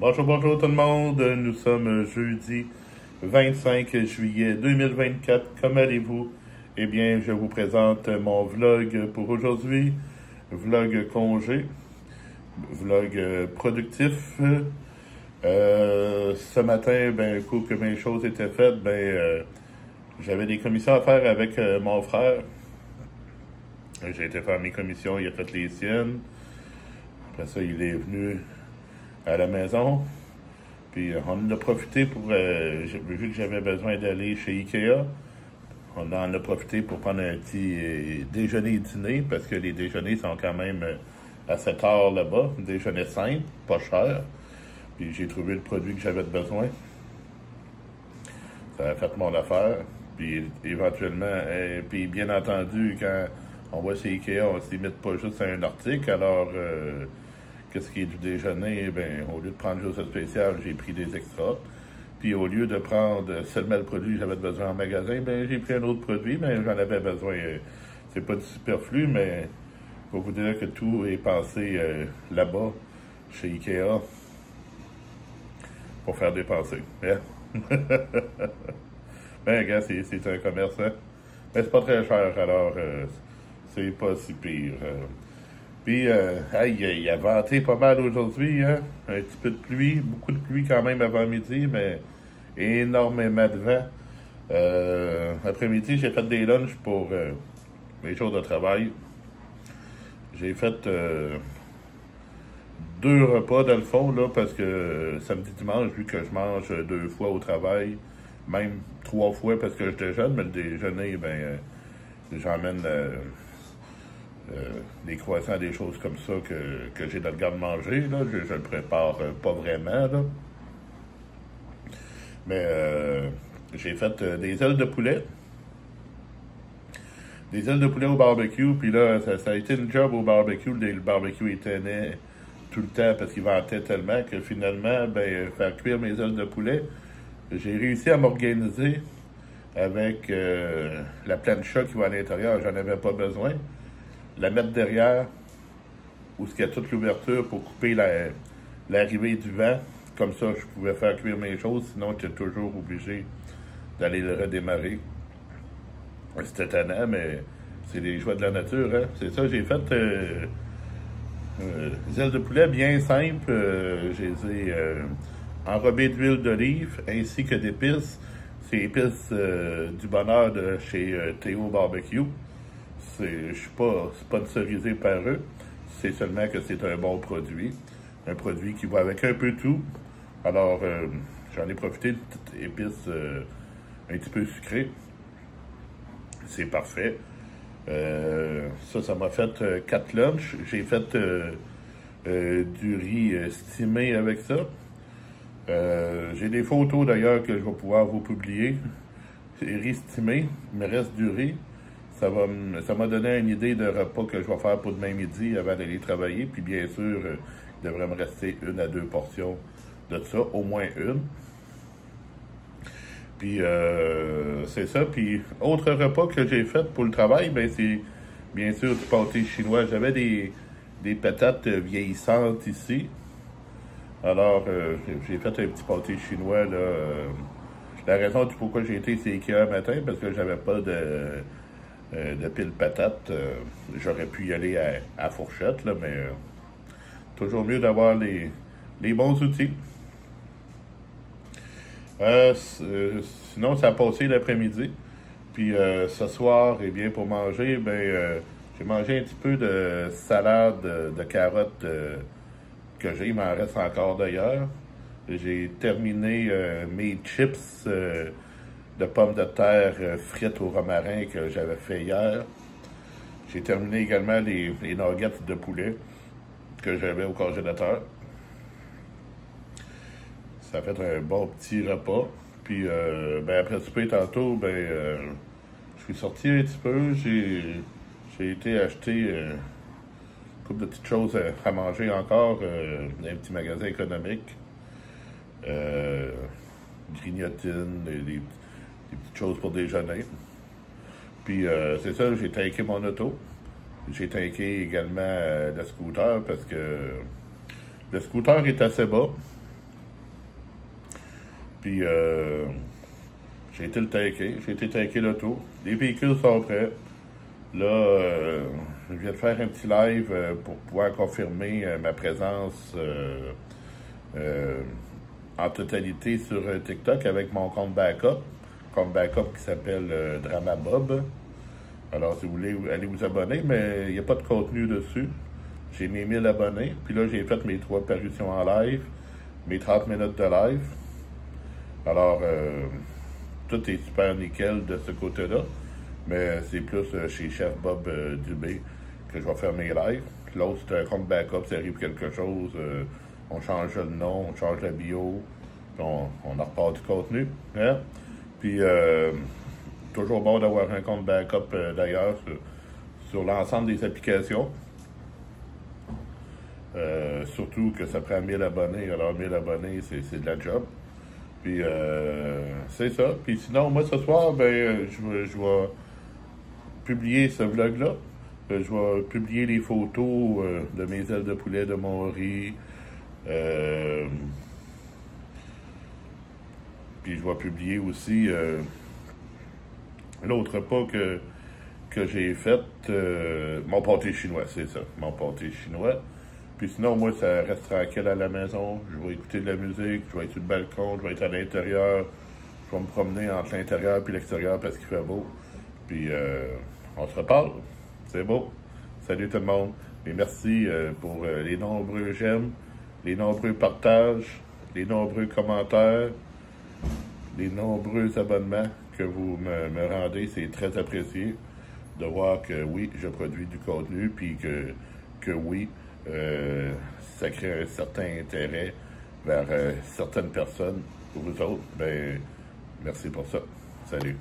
Bonjour, bonjour tout le monde. Nous sommes jeudi 25 juillet 2024. Comment allez-vous? Eh bien, je vous présente mon vlog pour aujourd'hui. Vlog congé. Vlog productif. Ce matin, ben, coup que mes choses étaient faites, j'avais des commissions à faire avec mon frère. J'ai été faire mes commissions, il a fait les siennes. Après ça, il est venu à la maison. Puis on en a profité pour, vu que j'avais besoin d'aller chez Ikea, on en a profité pour prendre un petit déjeuner et dîner, parce que les déjeuners sont quand même à 7 heures là-bas. Déjeuner simple, pas cher. Puis j'ai trouvé le produit que j'avais besoin. Ça a fait mon affaire. Puis éventuellement, puis bien entendu, quand on va chez Ikea, on ne se limite pas juste à un article. Alors, qu'est-ce qui est du déjeuner? Ben, au lieu de prendre juste le spécial, j'ai pris des extras. Puis au lieu de prendre seulement le produit que j'avais besoin en magasin, ben j'ai pris un autre produit, mais j'en avais besoin. C'est pas du superflu, mais pour vous dire que tout est pensé là-bas, chez Ikea, pour faire dépenser. Hein? Ben, regarde, c'est un commerce, hein? Mais c'est pas très cher, alors c'est pas si pire. Puis, il a venté pas mal aujourd'hui, hein? Un petit peu de pluie, beaucoup de pluie quand même avant midi, mais énormément de vent. Après-midi, j'ai fait des lunchs pour mes jours de travail. J'ai fait 2 repas dans le fond, là, parce que samedi, dimanche, vu que je mange 2 fois au travail, même 3 fois parce que je déjeune, mais le déjeuner, j'emmène des croissants, des choses comme ça que j'ai dans le garde-manger, là. Je le prépare pas vraiment, là. Mais j'ai fait des ailes de poulet. Des ailes de poulet au barbecue, puis là, ça a été une job au barbecue. Le barbecue était né tout le temps parce qu'il ventait tellement que finalement, faire cuire mes ailes de poulet, j'ai réussi à m'organiser avec la plancha qui va à l'intérieur. J'en avais pas besoin. La mettre derrière, où il y a toute l'ouverture pour couper l'arrivée du vent. Comme ça, je pouvais faire cuire mes choses, sinon j'étais toujours obligé d'aller le redémarrer. C'était tannant, mais c'est les joies de la nature, hein. C'est ça, j'ai fait des ailes de poulet bien simples. Je les ai enrobées d'huile d'olive ainsi que d'épices. C'est épices du bonheur de chez Théo Barbecue. Je ne suis pas sponsorisé par eux. C'est seulement que c'est un bon produit. Un produit qui va avec un peu tout. Alors, j'en ai profité de petites épices un petit peu sucrées. C'est parfait. Ça m'a fait 4 lunchs. J'ai fait du riz stimé avec ça. J'ai des photos d'ailleurs que je vais pouvoir vous publier. C'est riz stimé, il me reste du riz. Ça m'a donné une idée de repas que je vais faire pour demain midi avant d'aller travailler. Puis bien sûr, il devrait me rester 1 à 2 portions de ça, au moins une. Puis c'est ça. Puis autre repas que j'ai fait pour le travail, c'est bien sûr du pâté chinois. J'avais des patates vieillissantes ici. Alors j'ai fait un petit pâté chinois là. La raison du pourquoi j'ai été c'est Ikea matin, parce que j'avais pas de pile patate. J'aurais pu y aller à fourchette, là, mais toujours mieux d'avoir les bons outils. Sinon, ça a passé l'après-midi. Puis ce soir, eh bien, pour manger, j'ai mangé un petit peu de salade de carottes que j'ai. Il m'en reste encore d'ailleurs. J'ai terminé mes chips de pommes de terre frites au romarin que j'avais fait hier. J'ai terminé également les nuggets de poulet que j'avais au congélateur. Ça a fait un bon petit repas. Puis, après souper tantôt, je suis sorti un petit peu. J'ai été acheter une couple de petites choses à manger encore dans un petit magasin économique. Grignotines, des petites choses pour déjeuner. Puis, c'est ça, j'ai tanké mon auto. J'ai tanké également le scooter parce que le scooter est assez bas. Puis, j'ai été le taquer. J'ai été taquer l'auto. Les véhicules sont prêts. Là, je viens de faire un petit live pour pouvoir confirmer ma présence en totalité sur TikTok avec mon compte backup qui s'appelle Drama Bob. Alors, si vous voulez, allez vous abonner, mais il n'y a pas de contenu dessus. J'ai mes 1000 abonnés, puis là, j'ai fait mes 3 parutions en live, mes 30 minutes de live. Alors, tout est super nickel de ce côté-là, mais c'est plus chez Chef Bob Dubé que je vais faire mes lives. L'autre, c'est un compte backup, s'il arrive quelque chose, on change le nom, on change la bio, on en repart du contenu. Hein? Puis, toujours bon d'avoir un compte backup d'ailleurs sur l'ensemble des applications. Surtout que ça prend 1000 abonnés. Alors 1000 abonnés, c'est de la job. Puis c'est ça. Puis sinon, moi ce soir, ben je vais publier ce vlog-là. Je vais publier les photos de mes ailes de poulet, de mon riz. Puis je vais publier aussi l'autre repas que j'ai fait, mon pâté chinois, c'est ça, mon pâté chinois. Puis sinon, moi, ça reste tranquille à la maison. Je vais écouter de la musique, je vais être sur le balcon, je vais être à l'intérieur. Je vais me promener entre l'intérieur et l'extérieur parce qu'il fait beau. Puis on se reparle. C'est beau. Salut tout le monde. Et merci pour les nombreux j'aime, les nombreux partages, les nombreux commentaires, les nombreux abonnements que vous me rendez. C'est très apprécié de voir que oui, je produis du contenu, puis que oui, ça crée un certain intérêt vers certaines personnes. Pour vous autres, ben merci pour ça. Salut.